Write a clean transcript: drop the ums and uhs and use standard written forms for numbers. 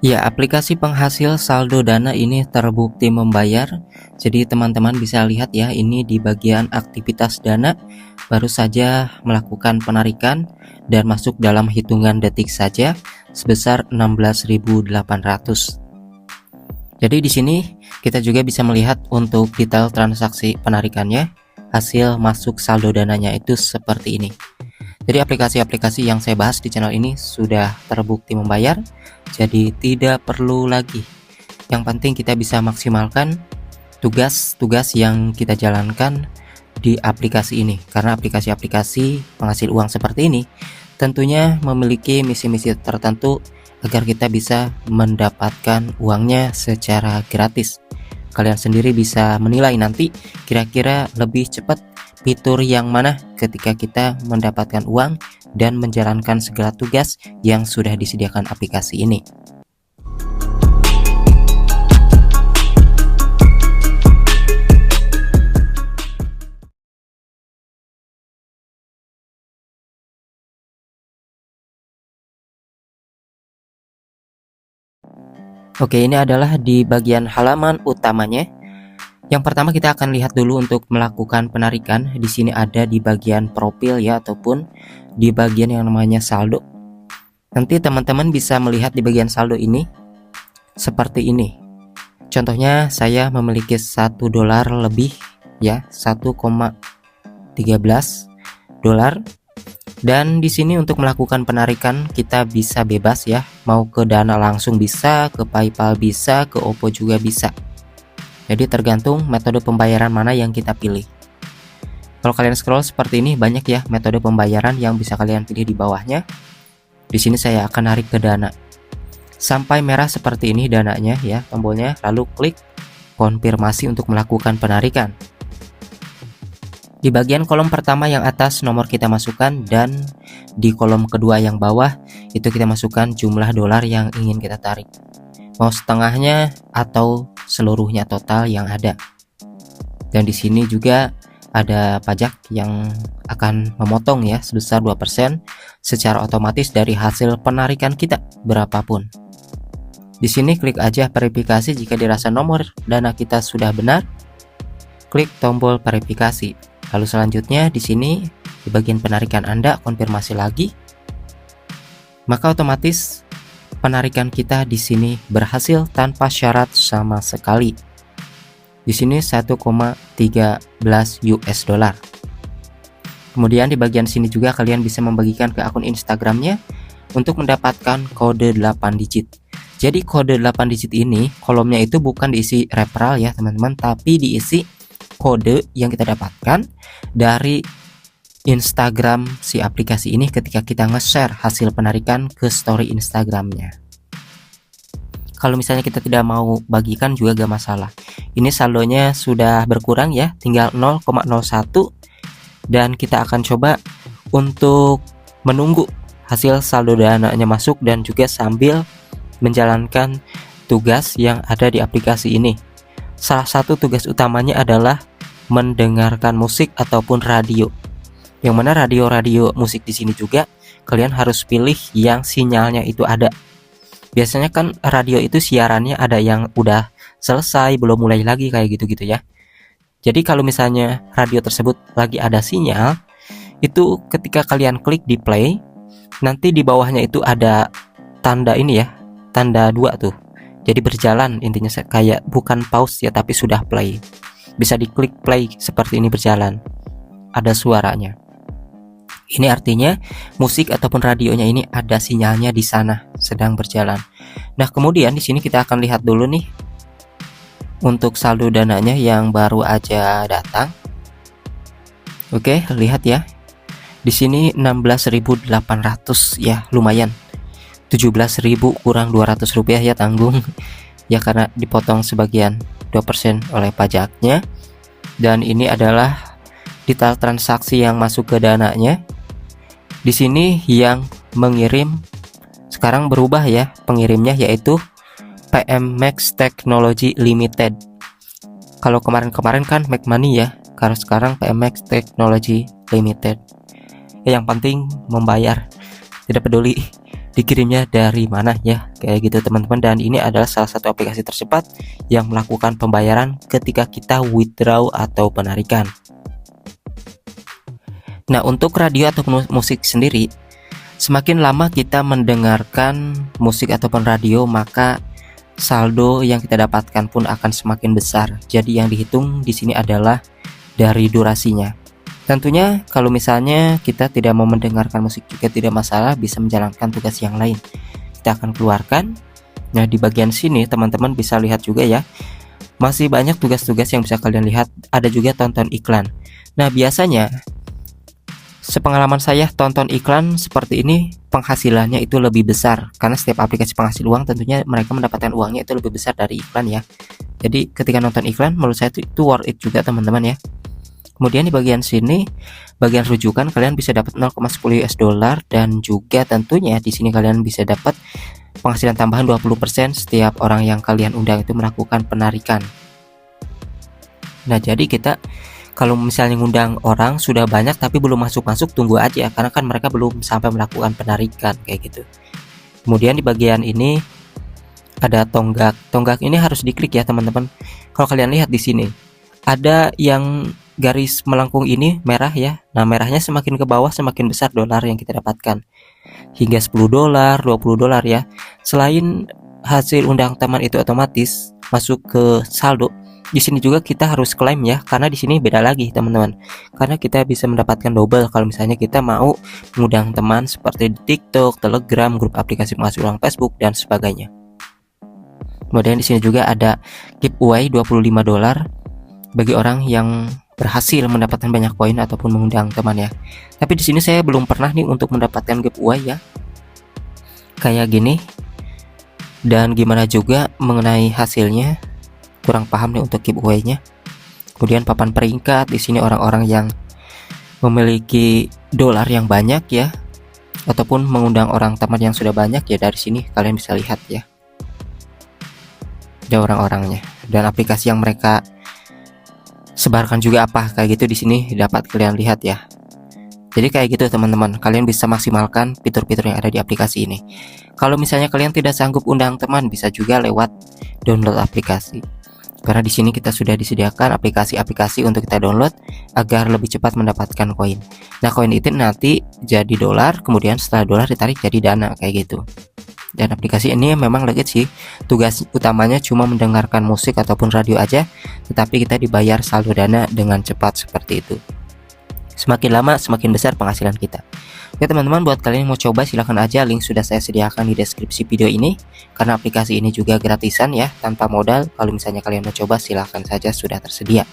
Ya, aplikasi penghasil saldo dana ini terbukti membayar. Jadi teman-teman bisa lihat ya, ini di bagian aktivitas dana baru saja melakukan penarikan dan masuk dalam hitungan detik saja sebesar 16.800. Jadi di sini kita juga bisa melihat untuk detail transaksi penarikannya, hasil masuk saldo dananya itu seperti ini. Jadi aplikasi-aplikasi yang saya bahas di channel ini sudah terbukti membayar, jadi tidak perlu lagi. Yang penting kita bisa maksimalkan tugas-tugas yang kita jalankan di aplikasi ini, karena aplikasi-aplikasi penghasil uang seperti ini tentunya memiliki misi-misi tertentu agar kita bisa mendapatkan uangnya secara gratis. Kalian sendiri bisa menilai nanti kira-kira lebih cepat fitur yang mana ketika kita mendapatkan uang dan menjalankan segala tugas yang sudah disediakan aplikasi ini. Oke, ini adalah di bagian halaman utamanya. Yang pertama kita akan lihat dulu untuk melakukan penarikan. Di sini ada di bagian profil ya, ataupun di bagian yang namanya saldo. Nanti teman-teman bisa melihat di bagian saldo ini seperti ini. Contohnya saya memiliki $1 lebih ya, 1,13 dolar. Dan di sini untuk melakukan penarikan kita bisa bebas ya, mau ke Dana langsung bisa, ke PayPal bisa, ke OVO juga bisa. Jadi tergantung metode pembayaran mana yang kita pilih. Kalau kalian scroll seperti ini banyak ya metode pembayaran yang bisa kalian pilih di bawahnya. Di sini saya akan narik ke Dana. Sampai merah seperti ini dananya ya, tombolnya, lalu klik konfirmasi untuk melakukan penarikan. Di bagian kolom pertama yang atas nomor kita masukkan, dan di kolom kedua yang bawah itu kita masukkan jumlah dolar yang ingin kita tarik. Mau setengahnya atau seluruhnya total yang ada. Dan di sini juga ada pajak yang akan memotong ya sebesar 2% secara otomatis dari hasil penarikan kita berapapun. Di sini klik aja verifikasi jika dirasa nomor dana kita sudah benar. Klik tombol verifikasi. Lalu selanjutnya di sini di bagian penarikan Anda konfirmasi lagi. Maka otomatis penarikan kita di sini berhasil tanpa syarat sama sekali. Di sini 1,13 US dollar. Kemudian di bagian sini juga kalian bisa membagikan ke akun Instagramnya untuk mendapatkan kode 8 digit. Jadi kode 8 digit ini kolomnya itu bukan diisi referral ya teman-teman, tapi diisi kode yang kita dapatkan dari Instagram si aplikasi ini ketika kita nge-share hasil penarikan ke story Instagramnya. Kalau misalnya kita tidak mau bagikan juga gak masalah. Ini saldonya sudah berkurang ya, tinggal 0,01, dan kita akan coba untuk menunggu hasil saldo dananya masuk dan juga sambil menjalankan tugas yang ada di aplikasi ini. Salah satu tugas utamanya adalah mendengarkan musik ataupun radio. Yang mana radio-radio musik di sini juga kalian harus pilih yang sinyalnya itu ada. Biasanya kan radio itu siarannya ada yang udah selesai, belum mulai lagi kayak gitu-gitu ya. Jadi kalau misalnya radio tersebut lagi ada sinyal, itu ketika kalian klik di play, nanti di bawahnya itu ada tanda ini ya, tanda 2 tuh. Jadi berjalan intinya, kayak bukan pause ya, tapi sudah play. Bisa diklik play seperti ini berjalan. Ada suaranya. Ini artinya musik ataupun radionya ini ada sinyalnya di sana sedang berjalan. Nah, kemudian di sini kita akan lihat dulu nih untuk saldo dananya yang baru aja datang. Oke, lihat ya. Di sini 16.800 ya, lumayan. 17.000 kurang 200 rupiah ya tanggung. Ya karena dipotong sebagian 2% oleh pajaknya. Dan ini adalah detail transaksi yang masuk ke dananya. Di sini yang mengirim sekarang berubah ya, pengirimnya yaitu PM Max Technology Limited. Kalau kemarin-kemarin kan Mac Money ya, kalau sekarang PM Max Technology Limited. Yang penting membayar, tidak peduli dikirimnya dari mana ya, kayak gitu teman-teman. Dan ini adalah salah satu aplikasi tercepat yang melakukan pembayaran ketika kita withdraw atau penarikan. Nah, untuk radio atau musik sendiri, semakin lama kita mendengarkan musik ataupun radio, maka saldo yang kita dapatkan pun akan semakin besar. Jadi yang dihitung di sini adalah dari durasinya. Tentunya kalau misalnya kita tidak mau mendengarkan musik juga tidak masalah, bisa menjalankan tugas yang lain. Kita akan keluarkan. Nah, di bagian sini teman-teman bisa lihat juga ya, masih banyak tugas-tugas yang bisa kalian lihat. Ada juga tonton iklan. Nah, biasanya sepengalaman saya, tonton iklan seperti ini penghasilannya itu lebih besar, karena setiap aplikasi penghasil uang tentunya mereka mendapatkan uangnya itu lebih besar dari iklan ya. Jadi ketika nonton iklan menurut saya itu worth it juga teman-teman ya. Kemudian di bagian sini, bagian rujukan, kalian bisa dapat 0,10 US dollar, dan juga tentunya di sini kalian bisa dapat penghasilan tambahan 20% setiap orang yang kalian undang itu melakukan penarikan. Nah, jadi kita kalau misalnya ngundang orang sudah banyak tapi belum masuk-masuk, tunggu aja karena kan mereka belum sampai melakukan penarikan kayak gitu. Kemudian di bagian ini ada tonggak. Tonggak ini harus diklik ya teman-teman. Kalau kalian lihat di sini ada yang garis melengkung ini merah ya. Nah, merahnya semakin ke bawah semakin besar dolar yang kita dapatkan. Hingga 10 dolar, 20 dolar ya. Selain hasil undang teman itu otomatis masuk ke saldo, di sini juga kita harus klaim ya, karena di sini beda lagi teman-teman. Karena kita bisa mendapatkan double kalau misalnya kita mau mengundang teman seperti di TikTok, Telegram, grup aplikasi penghasil uang Facebook dan sebagainya. Kemudian di sini juga ada giveaway 25 dolar bagi orang yang berhasil mendapatkan banyak koin ataupun mengundang teman ya. Tapi di sini saya belum pernah nih untuk mendapatkan giveaway ya, kayak gini. Dan gimana juga mengenai hasilnya, kurang paham nih untuk giveaway-nya. Kemudian papan peringkat, di sini orang-orang yang memiliki dolar yang banyak ya, ataupun mengundang orang teman yang sudah banyak ya, dari sini kalian bisa lihat ya. Ada orang-orangnya dan aplikasi yang mereka sebarkan juga apa kayak gitu, di sini dapat kalian lihat ya. Jadi kayak gitu teman-teman, kalian bisa maksimalkan fitur-fitur yang ada di aplikasi ini. Kalau misalnya kalian tidak sanggup undang teman, bisa juga lewat download aplikasi. Karena di sini kita sudah disediakan aplikasi-aplikasi untuk kita download agar lebih cepat mendapatkan koin. Nah, koin itu nanti jadi dolar, kemudian setelah dolar ditarik jadi dana kayak gitu. Dan aplikasi ini memang legit sih. Tugas utamanya cuma mendengarkan musik ataupun radio aja, tetapi kita dibayar saldo dana dengan cepat seperti itu. Semakin lama semakin besar penghasilan kita. Oke teman-teman, buat kalian yang mau coba silahkan aja, link sudah saya sediakan di deskripsi video ini. Karena aplikasi ini juga gratisan ya, tanpa modal. Kalau misalnya kalian mau coba silahkan saja, sudah tersedia.